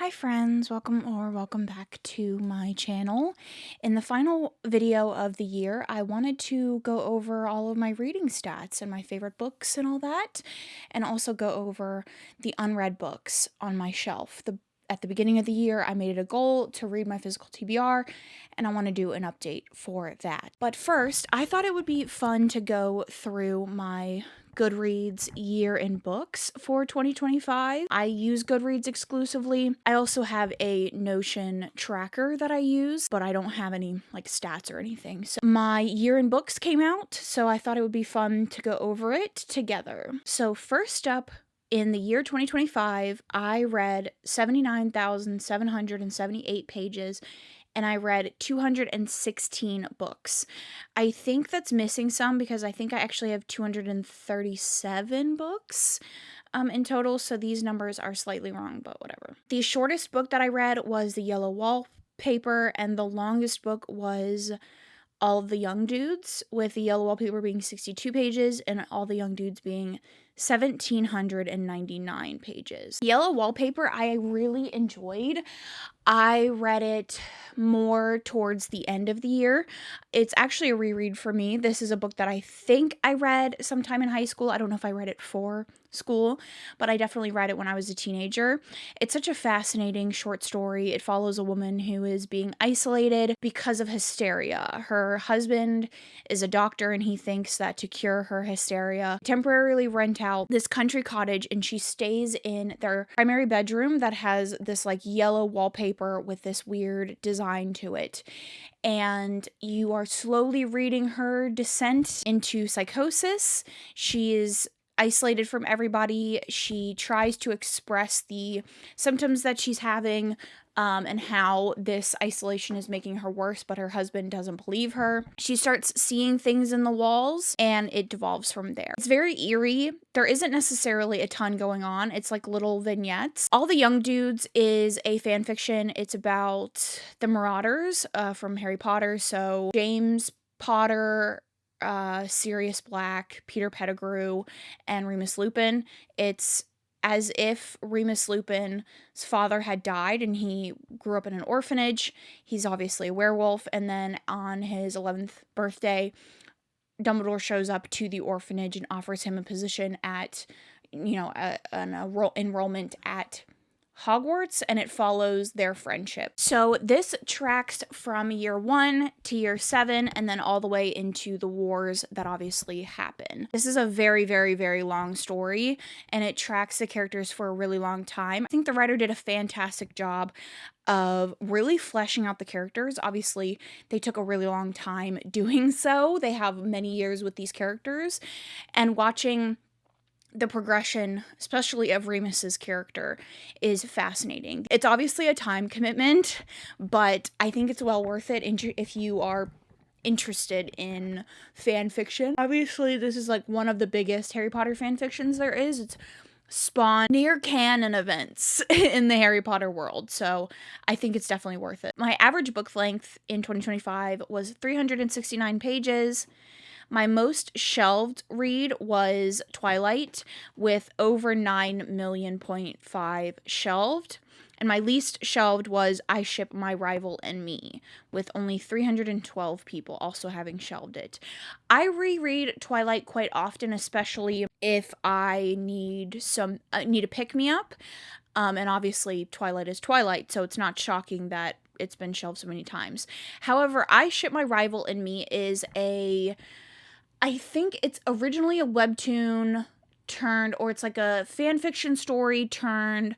Hi friends, welcome back to my channel. In the final video of the year, I wanted to go over all of my reading stats and my favorite books and all that, and also go over the unread books on my shelf. At the beginning of the year, I made it a goal to read my physical TBR, and I want to do an update for that. But first, I thought it would be fun to go through my Goodreads year in books for 2025. I use Goodreads exclusively. I also have a Notion tracker that I use, but I don't have any like stats or anything. So my year in books came out, so I thought it would be fun to go over it together. So first up, in the year 2025, I read 79,778 pages and I read 216 books. I think that's missing some because I think I actually have 237 books in total, so these numbers are slightly wrong, but whatever. The shortest book that I read was The Yellow Wallpaper, and the longest book was All of the Young Dudes, with The Yellow Wallpaper being 62 pages and All the Young Dudes being 1,799 pages. Yellow Wallpaper I really enjoyed. I read it more towards the end of the year. It's actually a reread for me. This is a book that I think I read sometime in high school. I don't know if I read it for school, but I definitely read it when I was a teenager. It's such a fascinating short story. It follows a woman who is being isolated because of hysteria. Her husband is a doctor and he thinks that to cure her hysteria, temporarily rent out this country cottage, and she stays in their primary bedroom that has this like yellow wallpaper with this weird design to it. And you are slowly reading her descent into psychosis. She is isolated from everybody. She tries to express the symptoms that she's having, and how this isolation is making her worse, but her husband doesn't believe her. She starts seeing things in the walls, and it devolves from there. It's very eerie. There isn't necessarily a ton going on. It's like little vignettes. All the Young Dudes is a fan fiction. It's about the Marauders from Harry Potter. So James Potter, Sirius Black, Peter Pettigrew, and Remus Lupin. It's as if Remus Lupin's father had died and he grew up in an orphanage. He's obviously a werewolf, and then on his 11th birthday, Dumbledore shows up to the orphanage and offers him a position at, an enrollment at Hogwarts, and it follows their friendship. So this tracks from year 1 to year 7 and then all the way into the wars that obviously happen. This is a very, very, very long story, and it tracks the characters for a really long time. I think the writer did a fantastic job of really fleshing out the characters. Obviously, they took a really long time doing so. They have many years with these characters, and watching the progression, especially of Remus's character, is fascinating. It's obviously a time commitment, but I think it's well worth it if you are interested in fan fiction. Obviously, this is like one of the biggest Harry Potter fan fictions there is. It's spawned near canon events in the Harry Potter world, so I think it's definitely worth it. My average book length in 2025 was 369 pages. My most shelved read was Twilight, with over 9,000,000.5 shelved. And my least shelved was I Ship My Rival and Me, with only 312 people also having shelved it. I reread Twilight quite often, especially if I need a pick-me-up. And obviously Twilight is Twilight, so it's not shocking that it's been shelved so many times. However, I Ship My Rival and Me is I think it's originally a webtoon turned, or it's like a fan fiction story turned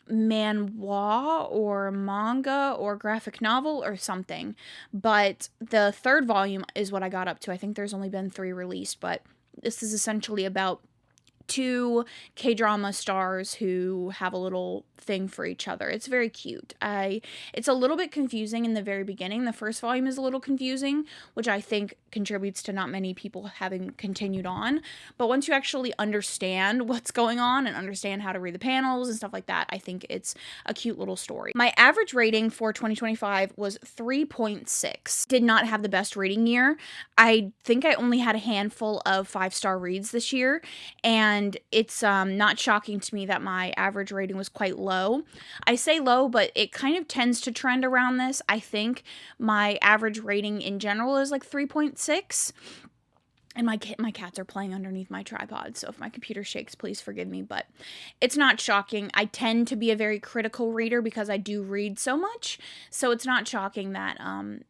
manhwa or manga or graphic novel or something. But the third volume is what I got up to. I think there's only been 3 released, but this is essentially about 2 K-drama stars who have a little thing for each other. It's very cute. It's a little bit confusing in the very beginning. The first volume is a little confusing, which I think contributes to not many people having continued on. But once you actually understand what's going on and understand how to read the panels and stuff like that, I think it's a cute little story. My average rating for 2025 was 3.6. Did not have the best reading year. I think I only had a handful of 5-star reads this year, and and it's not shocking to me that my average rating was quite low. I say low, but it kind of tends to trend around this. I think my average rating in general is like 3.6. And my cats are playing underneath my tripod, so if my computer shakes, please forgive me, but it's not shocking. I tend to be a very critical reader because I do read so much, so it's not shocking that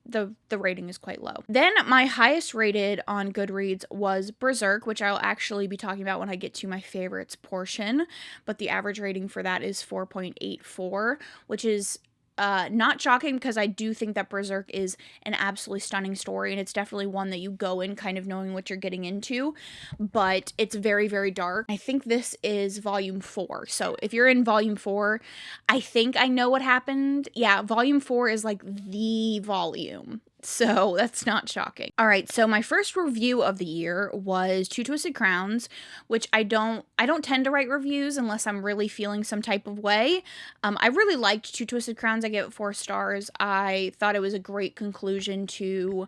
the rating is quite low. Then my highest rated on Goodreads was Berserk, which I'll actually be talking about when I get to my favorites portion, but the average rating for that is 4.84, which is not shocking because I do think that Berserk is an absolutely stunning story, and it's definitely one that you go in kind of knowing what you're getting into, but it's very, very dark. I think this is volume 4. So if you're in volume 4, I think I know what happened. Yeah, volume 4 is like the volume. So that's not shocking. All right, so my first review of the year was Two Twisted Crowns, which I don't tend to write reviews unless I'm really feeling some type of way. I really liked Two Twisted Crowns. I gave it 4 stars. I thought it was a great conclusion to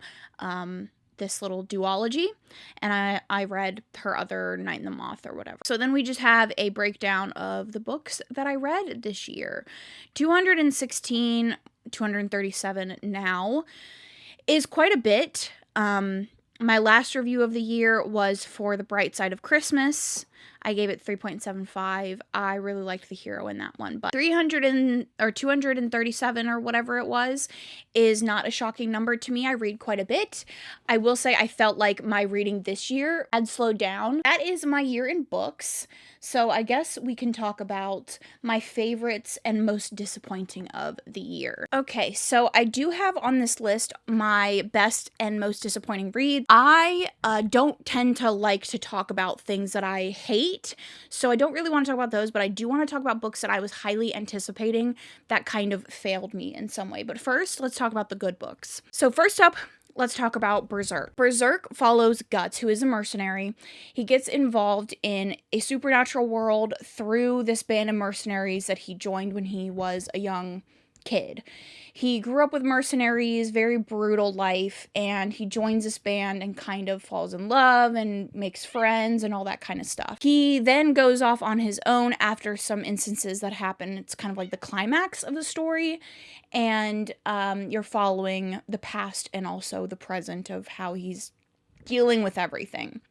this little duology, and I read her other Night in the Moth or whatever. So then we just have a breakdown of the books that I read this year. 216, 237 now is quite a bit. My last review of the year was for The Bright Side of Christmas. I gave it 3.75. I really liked the hero in that one, but 237 or whatever it was is not a shocking number to me. I read quite a bit. I will say I felt like my reading this year had slowed down. That is my year in books. So I guess we can talk about my favorites and most disappointing of the year. Okay, so I do have on this list my best and most disappointing reads. I don't tend to like to talk about things that I hate, so I don't really want to talk about those, but I do want to talk about books that I was highly anticipating that kind of failed me in some way. But first, let's talk about the good books. So first up, let's talk about Berserk. Berserk follows Guts, who is a mercenary. He gets involved in a supernatural world through this band of mercenaries that he joined when he was a young kid. He grew up with mercenaries, very brutal life, and he joins this band and kind of falls in love and makes friends and all that kind of stuff. He then goes off on his own after some instances that happen. It's kind of like the climax of the story, and you're following the past and also the present of how he's dealing with everything.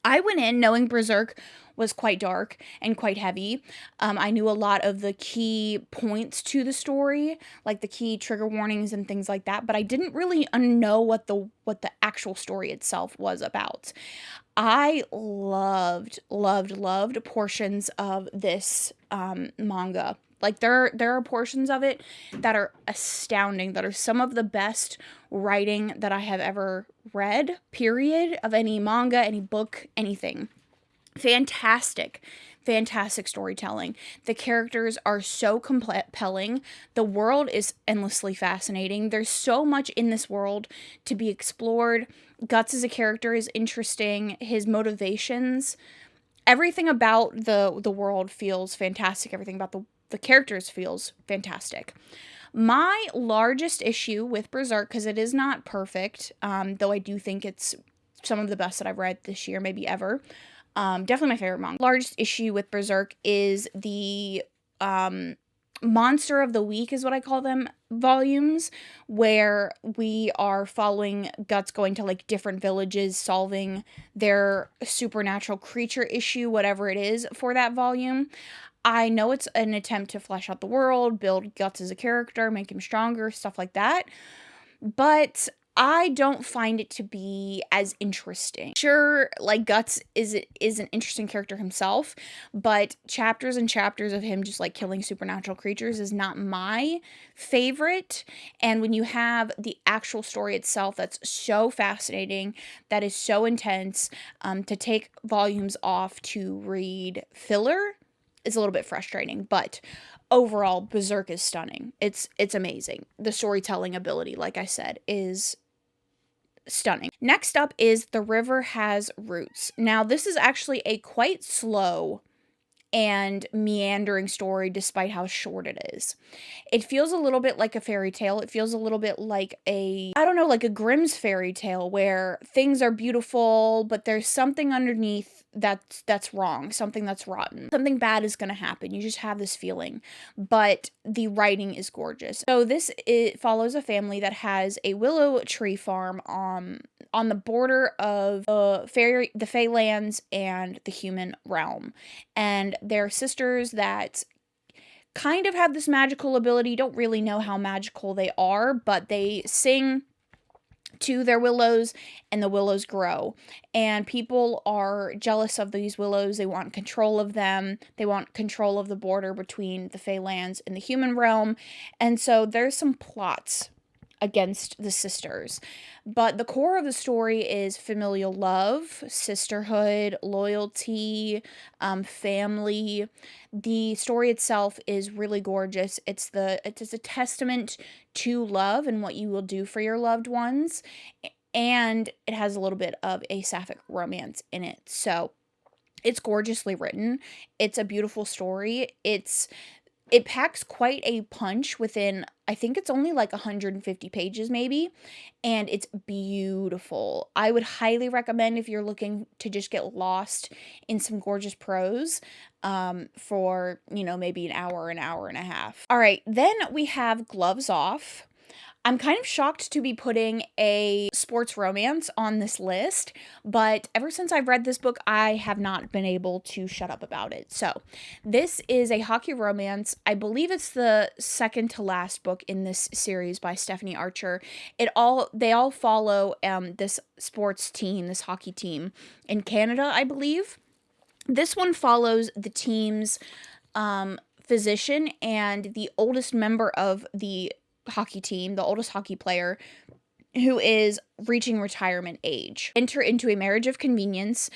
I went in knowing Berserk was quite dark and quite heavy. I knew a lot of the key points to the story, like the key trigger warnings and things like that, but I didn't really know what the actual story itself was about. I loved portions of this manga. Like there are portions of it that are astounding, that are some of the best writing that I have ever read, period, of any manga, any book, anything. Fantastic storytelling. The characters are so compelling. The world is endlessly fascinating. There's so much in this world to be explored. Guts as a character is interesting. His motivations, everything about the world feels fantastic. Everything about the characters feels fantastic. My largest issue with Berserk, because it is not perfect, though I do think it's some of the best that I've read this year, maybe ever. Definitely my favorite manga. Largest issue with Berserk is the Monster of the Week is what I call them volumes, where we are following Guts going to like different villages, solving their supernatural creature issue, whatever it is for that volume. I know it's an attempt to flesh out the world, build Guts as a character, make him stronger, stuff like that, but I don't find it to be as interesting. Sure, like Guts is an interesting character himself, but chapters and chapters of him just like killing supernatural creatures is not my favorite. And when you have the actual story itself that's so fascinating, that is so intense, to take volumes off to read filler is a little bit frustrating, but overall, Berserk is stunning. It's amazing. The storytelling ability, like I said, is stunning. Next up is The River Has Roots. Now, this is actually a quite slow and meandering story despite how short it is. It feels a little bit like a fairy tale. It feels a little bit like I don't know, like a Grimm's fairy tale where things are beautiful, but there's something underneath that's wrong, something that's rotten. Something bad is going to happen. You just have this feeling. But the writing is gorgeous. So this it follows a family that has a willow tree farm on the border of the Feylands and the human realm. And they're sisters that kind of have this magical ability. Don't really know how magical they are, but they sing to their willows and the willows grow. And people are jealous of these willows. They want control of them. They want control of the border between the Feylands and the human realm. And so there's some plots against the sisters. But the core of the story is familial love, sisterhood, loyalty, family. The story itself is really gorgeous. It's a testament to love and what you will do for your loved ones. And it has a little bit of a sapphic romance in it. So it's gorgeously written. It's a beautiful story. It packs quite a punch within, I think it's only like 150 pages maybe, and it's beautiful. I would highly recommend if you're looking to just get lost in some gorgeous prose for, maybe an hour and a half. All right, then we have Gloves Off. I'm kind of shocked to be putting a sports romance on this list, but ever since I've read this book, I have not been able to shut up about it. So, this is a hockey romance. I believe it's the second to last book in this series by Stephanie Archer. They all follow this sports team, this hockey team in Canada, I believe. This one follows the team's physician and the oldest member of the hockey team, the oldest hockey player, who is reaching retirement age, enter into a marriage of convenience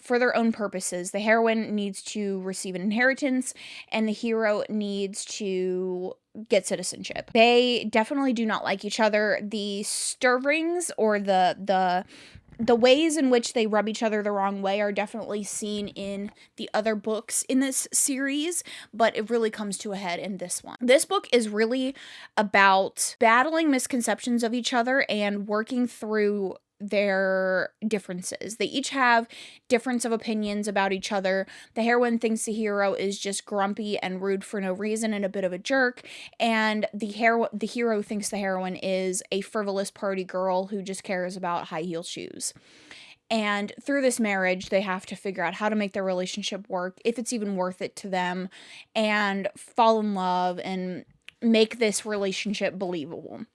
for their own purposes. The heroine needs to receive an inheritance, and the hero needs to get citizenship. They definitely do not like each other. The stirrings or the ways in which they rub each other the wrong way are definitely seen in the other books in this series, but it really comes to a head in this one. This book is really about battling misconceptions of each other and working through their differences. They each have difference of opinions about each other. The heroine thinks the hero is just grumpy and rude for no reason and a bit of a jerk, and the hero thinks the heroine is a frivolous party girl who just cares about high heel shoes. And through this marriage, they have to figure out how to make their relationship work, if it's even worth it to them, and fall in love and make this relationship believable.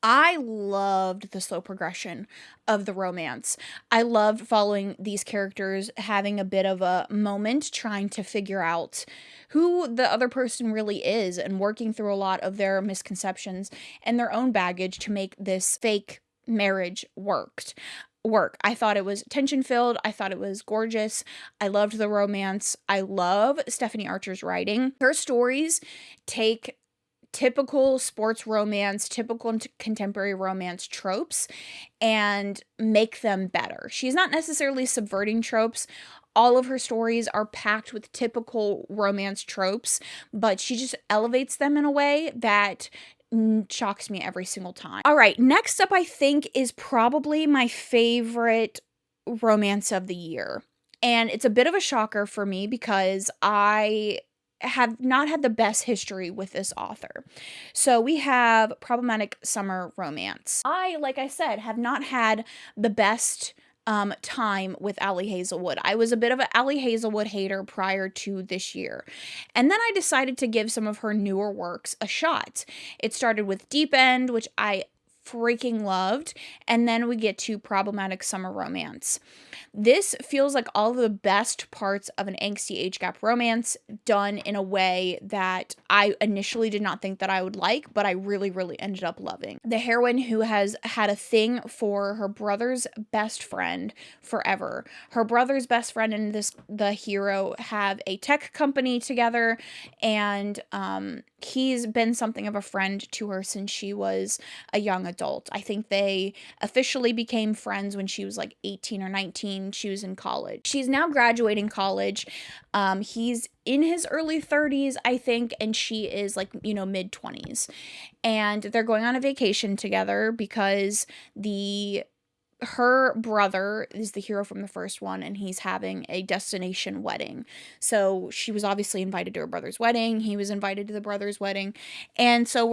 I loved the slow progression of the romance. I loved following these characters having a bit of a moment trying to figure out who the other person really is and working through a lot of their misconceptions and their own baggage to make this fake marriage work. I thought it was tension-filled. I thought it was gorgeous. I loved the romance. I love Stephanie Archer's writing. Her stories take typical sports romance, typical contemporary romance tropes and make them better. She's not necessarily subverting tropes. All of her stories are packed with typical romance tropes, but she just elevates them in a way that shocks me every single time. All right, next up I think is probably my favorite romance of the year. And it's a bit of a shocker for me because I have not had the best history with this author. So we have Problematic Summer Romance. Like I said, have not had the best time with Ali Hazelwood. I was a bit of an Ali Hazelwood hater prior to this year. And then I decided to give some of her newer works a shot. It started with Deep End, which I freaking loved, and then we get to Problematic Summer Romance. This feels like all of the best parts of an angsty age gap romance done in a way that I initially did not think that I would like, but I really, really ended up loving. The heroine who has had a thing for her brother's best friend forever. Her brother's best friend and the hero have a tech company together, and he's been something of a friend to her since she was a young adult. I think they officially became friends when she was like 18 or 19. She was in college. She's now graduating college. He's in his early 30s, I think, and she is like, mid 20s. And they're going on a vacation together because her brother is the hero from the first one, and he's having a destination wedding. So she was obviously invited to her brother's wedding. He was invited to the brother's wedding. And so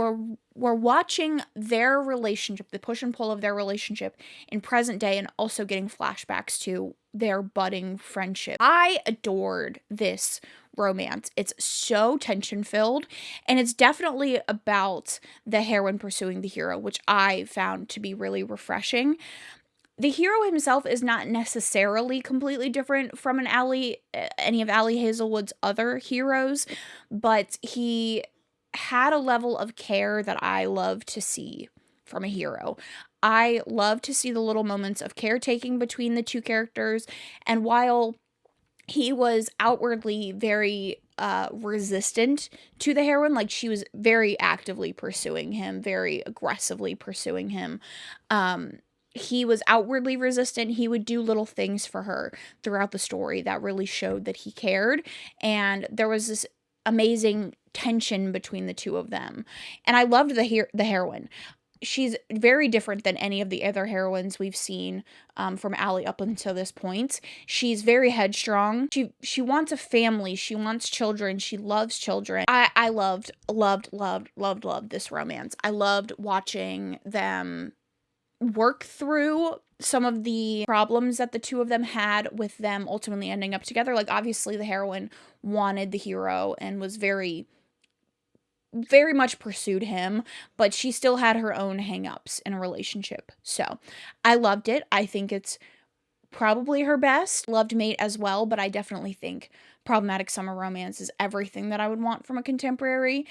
we're watching their relationship, the push and pull of their relationship in present day, and also getting flashbacks to their budding friendship. I adored this romance. It's so tension filled, and it's definitely about the heroine pursuing the hero, which I found to be really refreshing. The hero himself is not necessarily completely different from any of Ali Hazelwood's other heroes, but he had a level of care that I love to see from a hero. I love to see the little moments of caretaking between the two characters, and while he was outwardly very resistant to the heroine, like she was very actively pursuing him, very aggressively pursuing him. He was outwardly resistant. He would do little things for her throughout the story that really showed that he cared. And there was this amazing tension between the two of them. And I loved the heroine. She's very different than any of the other heroines we've seen from Ali up until this point. She's very headstrong. She wants a family. She wants children. She loves children. I loved this romance. I loved watching them work through some of the problems that the two of them had with them ultimately ending up together. Like, obviously the heroine wanted the hero and was very much pursued him, but she still had her own hangups in a relationship. So I loved it. I think it's probably her best. Loved Mate as well, but I definitely think Problematic Summer Romance is everything that I would want from a contemporary.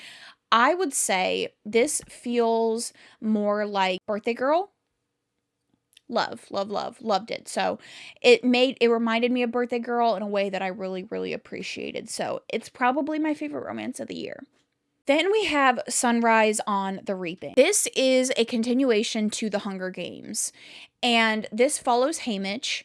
I would say this feels more like Birthday Girl. Loved it. So it reminded me of Birthday Girl in a way that I really appreciated. So it's probably my favorite romance of the year. Then we have Sunrise on the Reaping. This is a continuation to the Hunger Games, and this follows Haymitch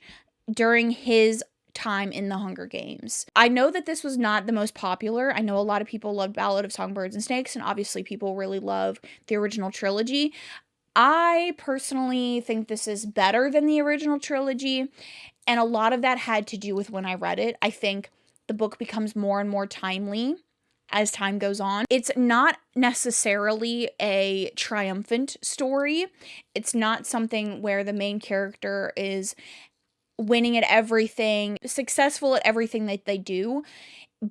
during his time in the Hunger Games. I know that this was not the most popular. I know a lot of people loved Ballad of Songbirds and Snakes, and obviously people really love the original trilogy. I personally think this is better than the original trilogy, and a lot of that had to do with when I read it. I think the book becomes more and more timely as time goes on. It's not necessarily a triumphant story. It's not something where the main character is winning at everything, successful at everything that they do,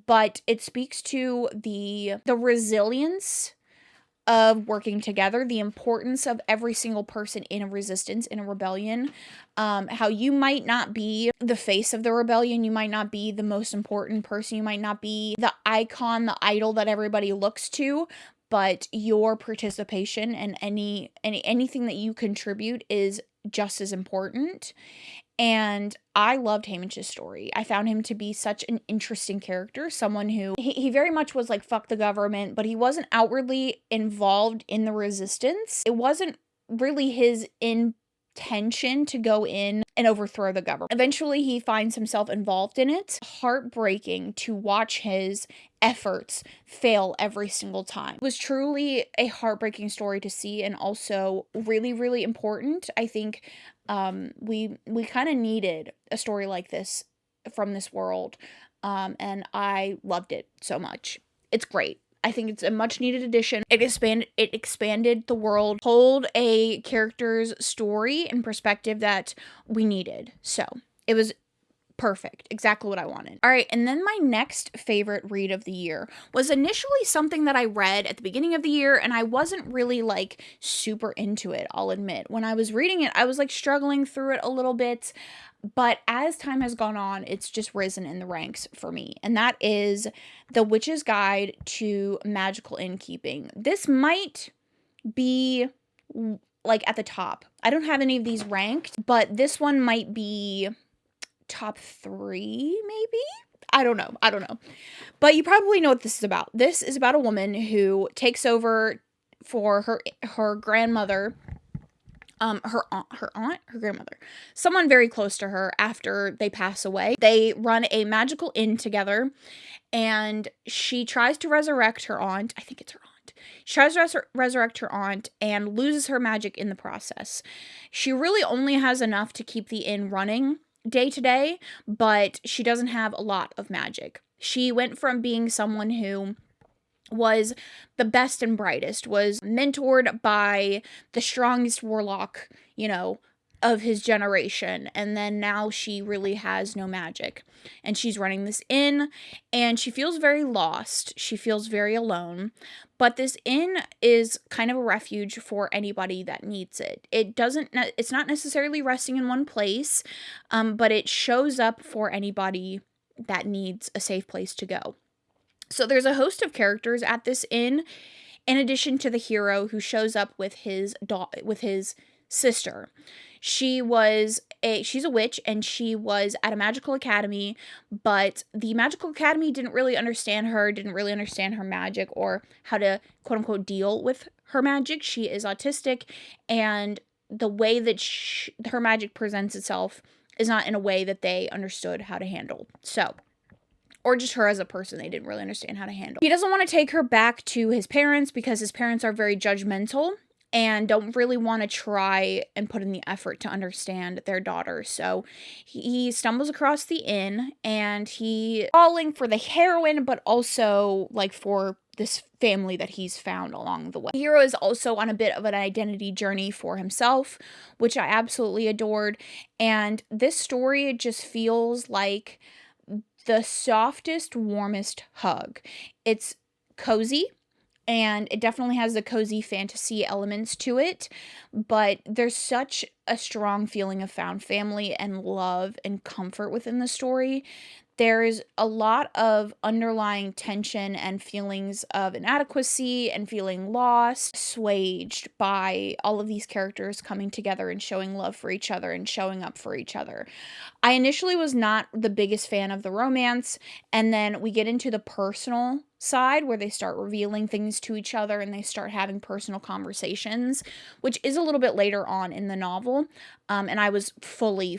but it speaks to the resilience of working together, the importance of every single person in a resistance, in a rebellion, how you might not be the face of the rebellion, you might not be the most important person, you might not be the icon, the idol that everybody looks to, but your participation and anything that you contribute is just as important. And I loved Haymitch's story. I found him to be such an interesting character, someone who, he very much was like, fuck the government, but he wasn't outwardly involved in the resistance. It wasn't really his intention to go in and overthrow the government. Eventually, he finds himself involved in it. Heartbreaking to watch his efforts fail every single time. It was truly a heartbreaking story to see, and also really important. I think we kind of needed a story like this from this world, and I loved it so much. It's great. I think it's a much needed addition. It expanded the world, told a character's story and perspective that we needed. So it was perfect. Exactly what I wanted. All right, and then my next favorite read of the year was initially something that I read at the beginning of the year, and I wasn't really like super into it, I'll admit. When I was reading it, I was like struggling through it a little bit, but as time has gone on, it's just risen in the ranks for me, and that is The Witch's Guide to Magical Innkeeping. This might be like at the top. I don't have any of these ranked, but this one might be top 3, maybe? I don't know. I don't know. But you probably know what this is about. This is about a woman who takes over for her grandmother, her grandmother, someone very close to her after they pass away. They run a magical inn together, and she tries to resurrect her aunt. I think it's her aunt. She tries to resurrect her aunt and loses her magic in the process. She really only has enough to keep the inn running day to day, but she doesn't have a lot of magic. She went from being someone who was the best and brightest, was mentored by the strongest warlock, of his generation. And then now she really has no magic. And she's running this inn, and she feels very lost. She feels very alone. But this inn is kind of a refuge for anybody that needs it. It's not necessarily resting in one place, but it shows up for anybody that needs a safe place to go. So there's a host of characters at this inn, in addition to the hero who shows up with his sister. She's a witch, and she was at a magical academy, but the magical academy didn't really understand her magic, or how to quote unquote deal with her magic. She is autistic, and the way that her magic presents itself is not in a way that they understood how to handle. So, or just her as a person, they didn't really understand how to handle. He doesn't want to take her back to his parents because his parents are very judgmental and don't really want to try and put in the effort to understand their daughter. So he stumbles across the inn, and he falling for the heroine, but also like for this family that he's found along the way. The hero is also on a bit of an identity journey for himself, which I absolutely adored. And this story just feels like the softest, warmest hug. It's cozy, and it definitely has the cozy fantasy elements to it, but there's such a strong feeling of found family and love and comfort within the story. There's a lot of underlying tension and feelings of inadequacy and feeling lost, assuaged by all of these characters coming together and showing love for each other and showing up for each other. I initially was not the biggest fan of the romance, and then we get into the personal side where they start revealing things to each other and they start having personal conversations, which is a little bit later on in the novel, and I was fully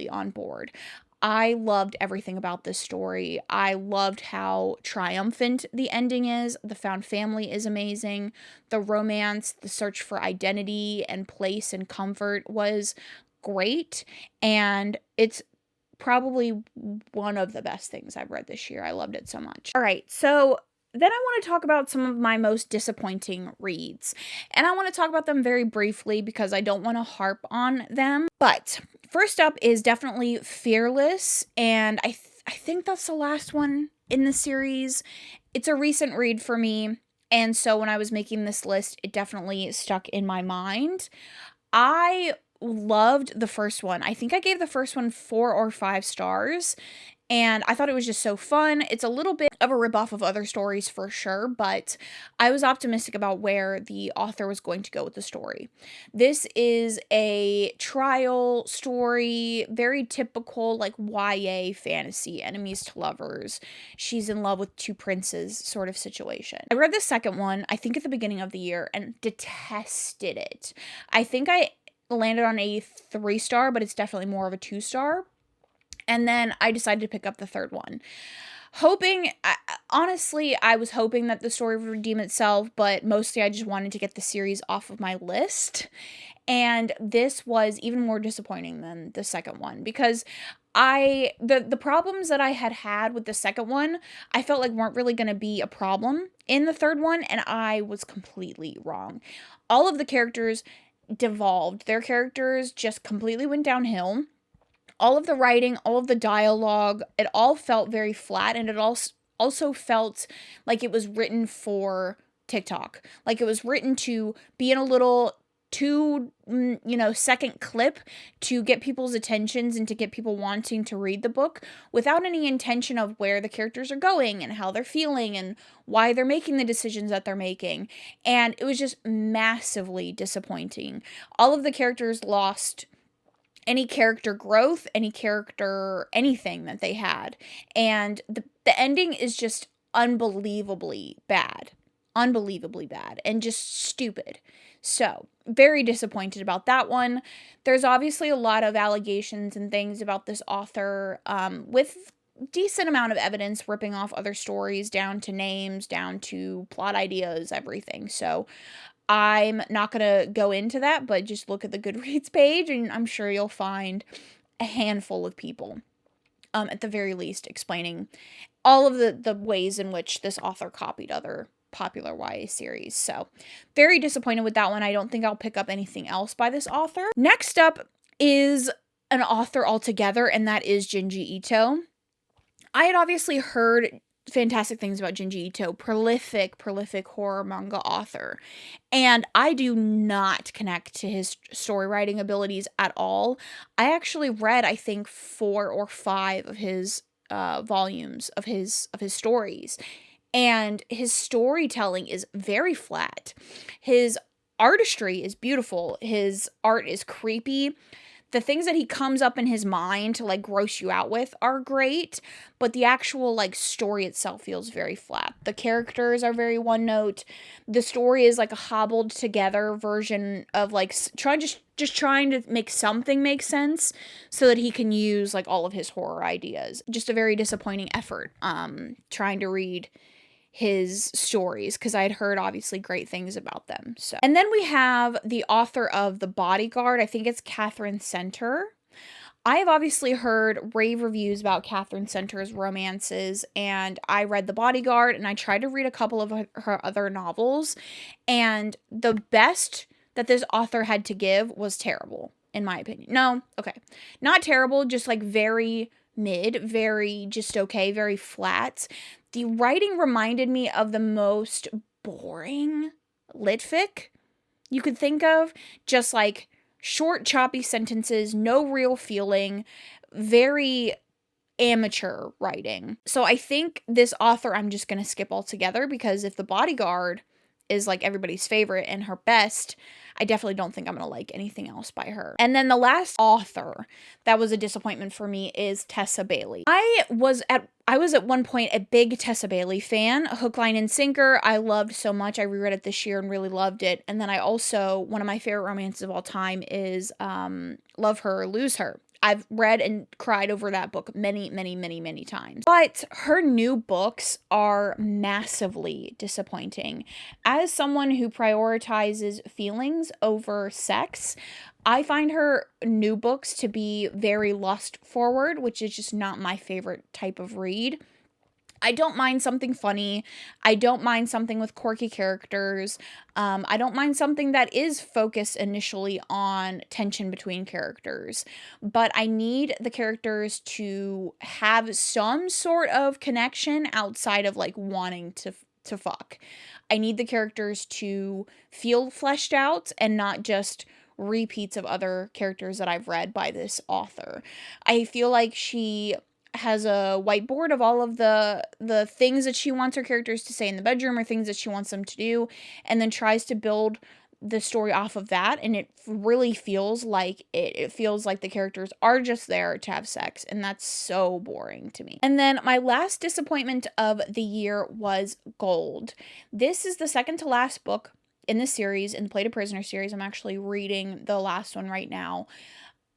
on board. I loved everything about this story. I loved how triumphant the ending is. The found family is amazing. The romance, the search for identity and place and comfort was great. And it's probably one of the best things I've read this year. I loved it so much. All right, so then I want to talk about some of my most disappointing reads. And I want to talk about them very briefly because I don't want to harp on them. But first up is definitely Fearless, and I think that's the last one in the series. It's a recent read for me, and so when I was making this list, it definitely stuck in my mind. I loved the first one. I think I gave the first one 4 or 5 stars, and I thought it was just so fun. It's a little bit of a ripoff of other stories for sure, but I was optimistic about where the author was going to go with the story. This is a trial story, very typical like YA fantasy, enemies to lovers. She's in love with 2 princes sort of situation. I read the second one, I think at the beginning of the year, and detested it. I think I landed on a 3-star, but it's definitely more of a 2-star. And then I decided to pick up the third one. Honestly, I was hoping that the story would redeem itself, but mostly I just wanted to get the series off of my list. And this was even more disappointing than the second one because the problems that I had with the second one, I felt like weren't really going to be a problem in the third one, and I was completely wrong. All of the characters devolved. Their characters just completely went downhill. All of the writing, all of the dialogue, it all felt very flat, and it also felt like it was written for TikTok. Like it was written to be in a little 2-second clip to get people's attentions and to get people wanting to read the book without any intention of where the characters are going and how they're feeling and why they're making the decisions that they're making. And it was just massively disappointing. All of the characters lost any character growth, any character anything that they had. And the ending is just unbelievably bad. Unbelievably bad and just stupid. So, very disappointed about that one. There's obviously a lot of allegations and things about this author, with decent amount of evidence ripping off other stories down to names, down to plot ideas, everything. So, I'm not going to go into that, but just look at the Goodreads page and I'm sure you'll find a handful of people, at the very least, explaining all of the ways in which this author copied other popular YA series. So, very disappointed with that one. I don't think I'll pick up anything else by this author. Next up is an author altogether, and that is Junji Ito. I had obviously heard fantastic things about Junji Ito, prolific horror manga author. And I do not connect to his story writing abilities at all. I actually read, I think, 4 or 5 of his volumes of his stories. And his storytelling is very flat. His artistry is beautiful. His art is creepy. The things that he comes up in his mind to like gross you out with are great, but the actual like story itself feels very flat. The characters are very one note. The story is like a hobbled together version of like trying to make something make sense so that he can use like all of his horror ideas. Just a very disappointing effort trying to read his stories, because I had heard obviously great things about them. So, and then we have the author of The Bodyguard. I think it's Catherine Center. I have obviously heard rave reviews about Catherine Center's romances, and I read The Bodyguard, and I tried to read a couple of her other novels, and the best that this author had to give was terrible, in my opinion. No, okay. Not terrible, just like very mid, very just okay, very flat. The writing reminded me of the most boring lit fic you could think of. Just like short, choppy sentences, no real feeling, very amateur writing. So I think this author I'm just going to skip altogether, because if The Bodyguard is like everybody's favorite and her best, I definitely don't think I'm going to like anything else by her. And then the last author that was a disappointment for me is Tessa Bailey. I was at one point a big Tessa Bailey fan, hook, line, and sinker. I loved so much. I reread it this year and really loved it. And then I also, one of my favorite romances of all time is Love Her or Lose Her. I've read and cried over that book many, many, many, many times. But her new books are massively disappointing. As someone who prioritizes feelings over sex, I find her new books to be very lust forward, which is just not my favorite type of read. I don't mind something funny. I don't mind something with quirky characters. I don't mind something that is focused initially on tension between characters. But I need the characters to have some sort of connection outside of like wanting to fuck. I need the characters to feel fleshed out and not just repeats of other characters that I've read by this author. I feel like she has a whiteboard of all of the things that she wants her characters to say in the bedroom, or things that she wants them to do, and then tries to build the story off of that, and it really feels like it feels like the characters are just there to have sex, and that's so boring to me. And then my last disappointment of the year was Gold. This is the second to last book in the series, in the Play to Prisoner series. I'm actually reading the last one right now.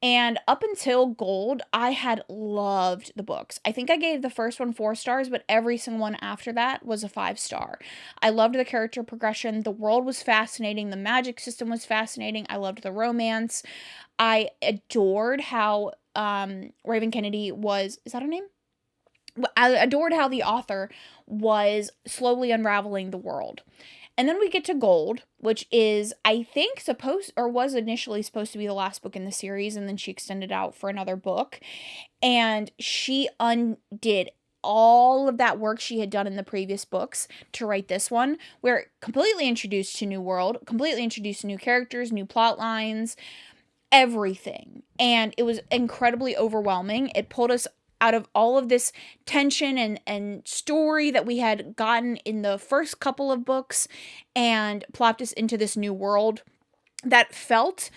And up until Gold, I had loved the books. I think I gave the first one 4 stars, but every single one after that was a 5-star. I loved the character progression. The world was fascinating. The magic system was fascinating. I loved the romance. I adored how Raven Kennedy was... Is that her name? I adored how the author was slowly unraveling the world. And then we get to Gold, which is, I think, was initially supposed to be the last book in the series, and then she extended out for another book. And she undid all of that work she had done in the previous books to write this one, where it completely introduced to new world, completely introduced new characters, new plot lines, everything. And it was incredibly overwhelming. It pulled us out of all of this tension and story that we had gotten in the first couple of books, and plopped us into this new world that felt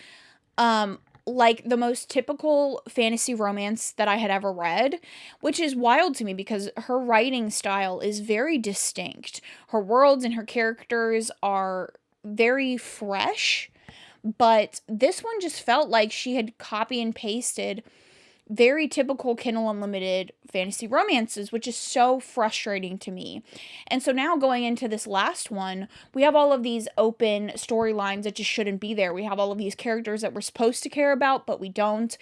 like the most typical fantasy romance that I had ever read, which is wild to me because her writing style is very distinct. Her worlds and her characters are very fresh, but this one just felt like she had copy and pasted very typical Kindle Unlimited fantasy romances, which is so frustrating to me. And so now going into this last one, we have all of these open storylines that just shouldn't be there. We have all of these characters that we're supposed to care about, but we don't.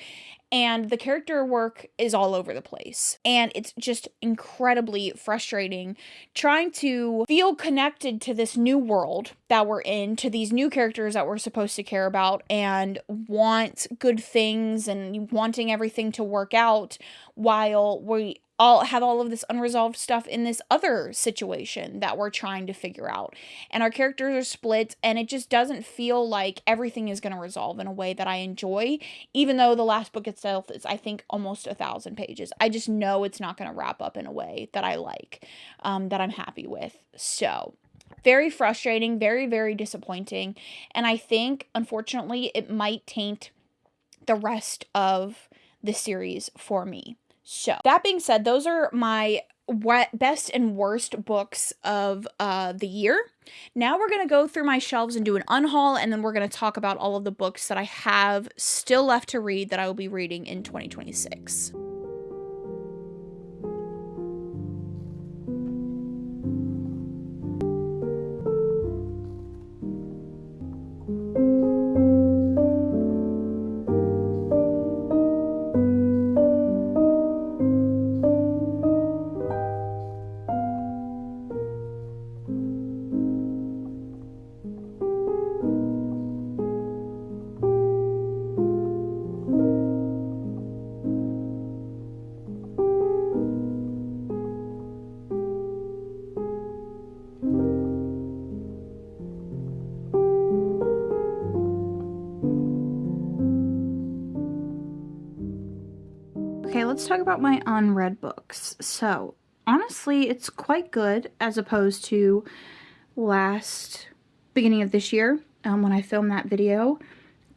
And the character work is all over the place. And it's just incredibly frustrating trying to feel connected to this new world that we're in, to these new characters that we're supposed to care about and want good things and wanting everything to work out, while we all have all of this unresolved stuff in this other situation that we're trying to figure out. And our characters are split, and it just doesn't feel like everything is going to resolve in a way that I enjoy, even though the last book itself is, I think, almost 1,000 pages. I just know it's not going to wrap up in a way that I like, that I'm happy with. So very frustrating, very, very disappointing. And I think, unfortunately, it might taint the rest of the series for me. So that being said, those are my best and worst books of the year. Now we're going to go through my shelves and do an unhaul, and then we're going to talk about all of the books that I have still left to read that I will be reading in 2026. Okay, let's talk about my unread books. So, honestly, it's quite good as opposed to beginning of this year, when I filmed that video.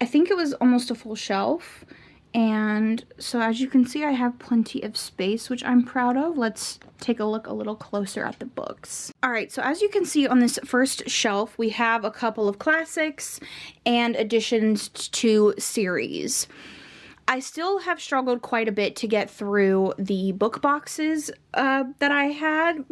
I think it was almost a full shelf, and so as you can see, I have plenty of space, which I'm proud of. Let's take a look a little closer at the books. Alright, so as you can see on this first shelf, we have a couple of classics and additions to series. I still have struggled quite a bit to get through the book boxes that I had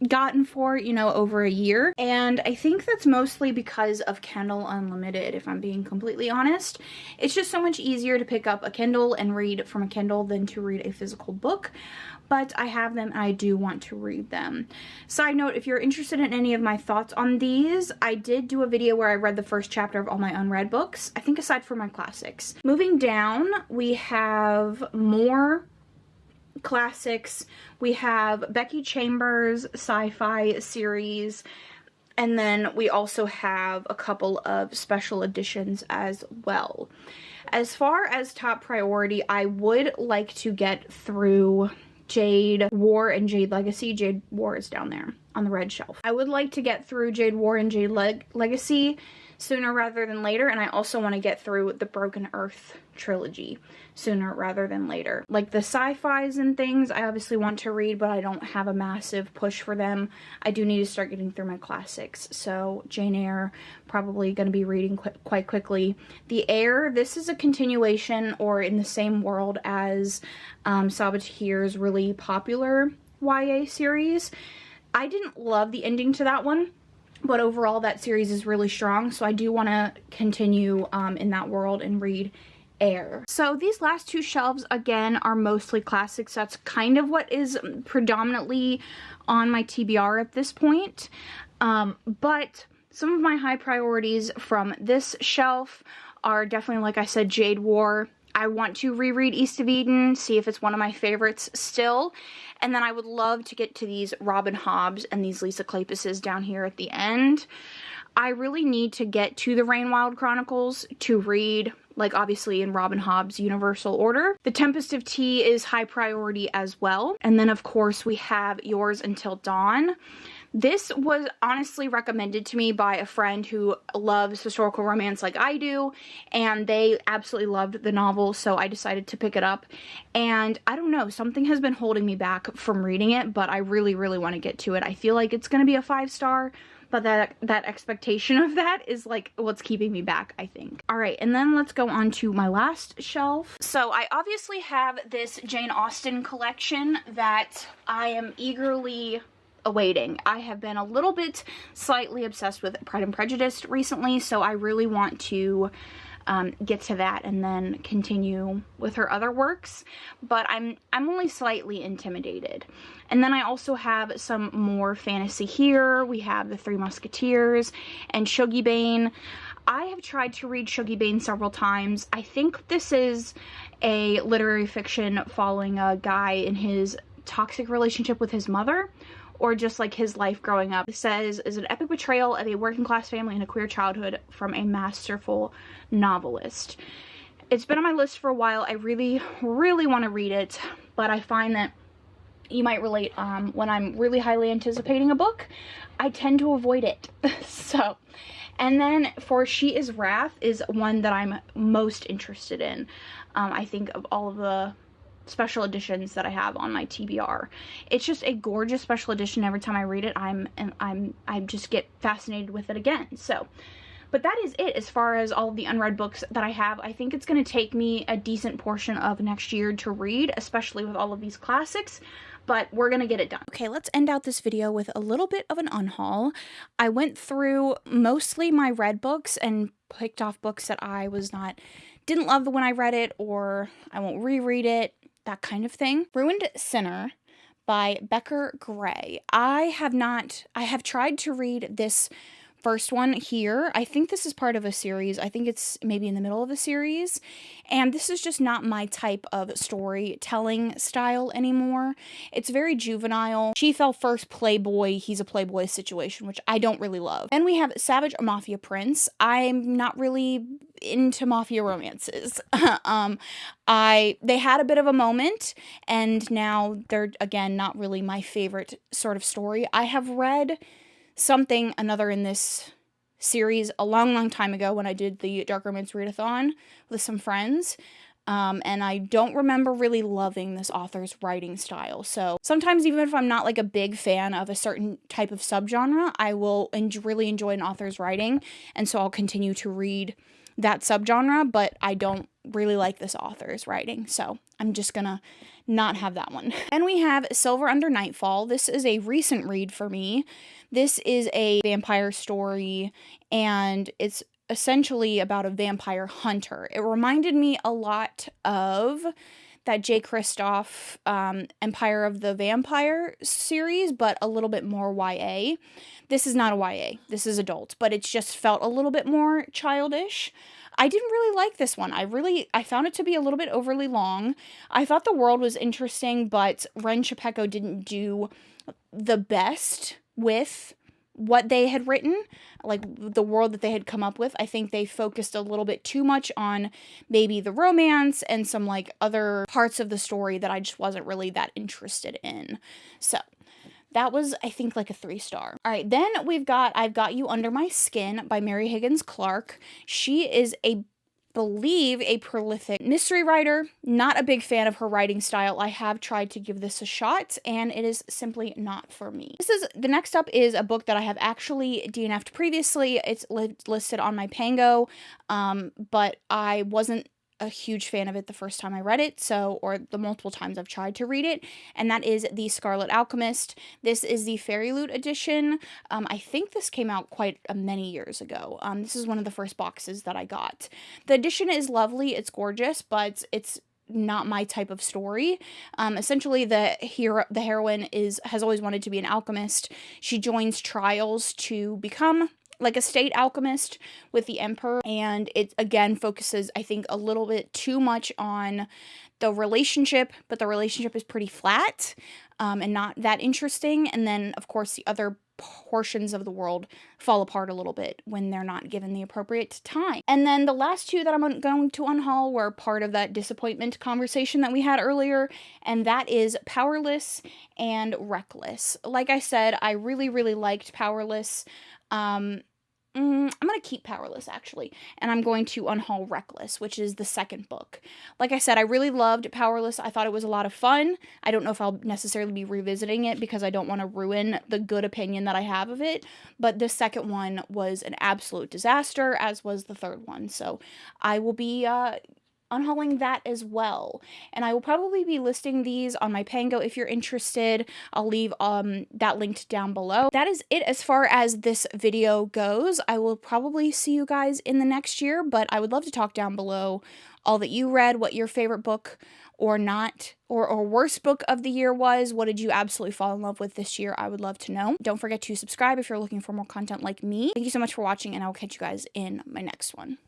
gotten for, over a year. And I think that's mostly because of Kindle Unlimited, if I'm being completely honest. It's just so much easier to pick up a Kindle and read from a Kindle than to read a physical book. But I have them and I do want to read them. Side note, if you're interested in any of my thoughts on these, I did do a video where I read the first chapter of all my unread books, I think aside from my classics. Moving down, we have more classics. We have Becky Chambers' sci-fi series, and then we also have a couple of special editions as well. As far as top priority, I would like to get through Jade War and Jade Legacy. Jade War is down there on the red shelf. I would like to get through Jade War and Jade Legacy sooner rather than later, and I also want to get through the Broken Earth trilogy sooner rather than later. Like the sci-fis and things, I obviously want to read, but I don't have a massive push for them. I do need to start getting through my classics. So Jane Eyre, probably going to be reading quite quickly. The Heir, this is a continuation or in the same world as Sabathier's really popular YA series. I didn't love the ending to that one, but overall that series is really strong, so I do want to continue in that world and read Heir. So these last two shelves, again, are mostly classics. That's kind of what is predominantly on my TBR at this point. But some of my high priorities from this shelf are definitely, like I said, Jade War. I want to reread East of Eden, see if it's one of my favorites still. And then I would love to get to these Robin Hobbs and these Lisa Kleypases down here at the end. I really need to get to the Rainwild Chronicles to read, like obviously in Robin Hobbs' universal order. The Tempest of Tea is high priority as well. And then of course we have Yours Until Dawn. This was honestly recommended to me by a friend who loves historical romance like I do, and they absolutely loved the novel, so I decided to pick it up. And I don't know, something has been holding me back from reading it, but I really, really want to get to it. I feel like it's going to be a 5-star, but that expectation of that is like what's keeping me back, I think. All right, and then let's go on to my last shelf. So I obviously have this Jane Austen collection that I am eagerly awaiting. I have been a little bit slightly obsessed with Pride and Prejudice recently, so I really want to get to that and then continue with her other works, but I'm only slightly intimidated. And then I also have some more fantasy here. We have The Three Musketeers and Shuggybane. I have tried to read Shuggybane several times. I think this is a literary fiction following a guy in his toxic relationship with his mother, or just like his life growing up. It says, is an epic betrayal of a working class family and a queer childhood from a masterful novelist. It's been on my list for a while. I really, really want to read it, but I find that you might relate, when I'm really highly anticipating a book, I tend to avoid it. So, and then for She Is Wrath is one that I'm most interested in. I think of all of the special editions that I have on my TBR. It's just a gorgeous special edition. Every time I read it, I just get fascinated with it again. So, but that is it as far as all of the unread books that I have. I think it's going to take me a decent portion of next year to read, especially with all of these classics, but we're going to get it done. Okay, let's end out this video with a little bit of an unhaul. I went through mostly my read books and picked off books that I didn't love when I read it, or I won't reread it, that kind of thing. Ruined Sinner by Becker Gray. I have tried to read this first one here. I think this is part of a series. I think it's maybe in the middle of a series. And this is just not my type of storytelling style anymore. It's very juvenile. She fell first, playboy, he's a playboy situation, which I don't really love. Then we have Savage Mafia Prince. I'm not really into mafia romances. They had a bit of a moment, and now they're, again, not really my favorite sort of story. I have read another in this series a long, long time ago when I did the Dark Romance Readathon with some friends, and I don't remember really loving this author's writing style. So sometimes, even if I'm not like a big fan of a certain type of subgenre, I will really enjoy an author's writing, and so I'll continue to read that subgenre, but I don't really like this author's writing, so I'm just gonna not have that one. And we have Silver Under Nightfall. This is a recent read for me. This is a vampire story, and it's essentially about a vampire hunter. It reminded me a lot of that J. Kristoff Empire of the Vampire series, but a little bit more YA. This is not a YA. This is adult, but it's just felt a little bit more childish. I didn't really like this one. I found it to be a little bit overly long. I thought the world was interesting, but Ren Chiapeko didn't do the best with what they had written, like the world that they had come up with. I think they focused a little bit too much on maybe the romance and some like other parts of the story that I just wasn't really that interested in. So that was, I think, like a 3-star. All right, then I've Got You Under My Skin by Mary Higgins Clark. She is believe a prolific mystery writer. Not a big fan of her writing style. I have tried to give this a shot, and it is simply not for me. The next up is a book that I have actually DNF'd previously. It's listed on my Pango, but I wasn't a huge fan of it the first time I read it, or the multiple times I've tried to read it, and that is The Scarlet Alchemist. This is the Fairy Loot edition. I think this came out quite many years ago. This is one of the first boxes that I got. The edition is lovely, it's gorgeous, but it's not my type of story. Essentially, the heroine has always wanted to be an alchemist. She joins trials to become like a state alchemist with the emperor, and it again focuses, I think, a little bit too much on the relationship, but the relationship is pretty flat and not that interesting. And then, of course, the other portions of the world fall apart a little bit when they're not given the appropriate time. And then the last two that I'm going to unhaul were part of that disappointment conversation that we had earlier, and that is Powerless and Reckless. Like I said, I really, really liked Powerless. I'm going to keep Powerless, actually, and I'm going to unhaul Reckless, which is the second book. Like I said, I really loved Powerless. I thought it was a lot of fun. I don't know if I'll necessarily be revisiting it because I don't want to ruin the good opinion that I have of it, but the second one was an absolute disaster, as was the third one, so I will be unhauling that as well. And I will probably be listing these on my Pango if you're interested. I'll leave that linked down below. That is it as far as this video goes. I will probably see you guys in the next year, but I would love to talk down below all that you read, what your favorite book or not, or worst book of the year was. What did you absolutely fall in love with this year? I would love to know. Don't forget to subscribe if you're looking for more content like me. Thank you so much for watching, and I will catch you guys in my next one.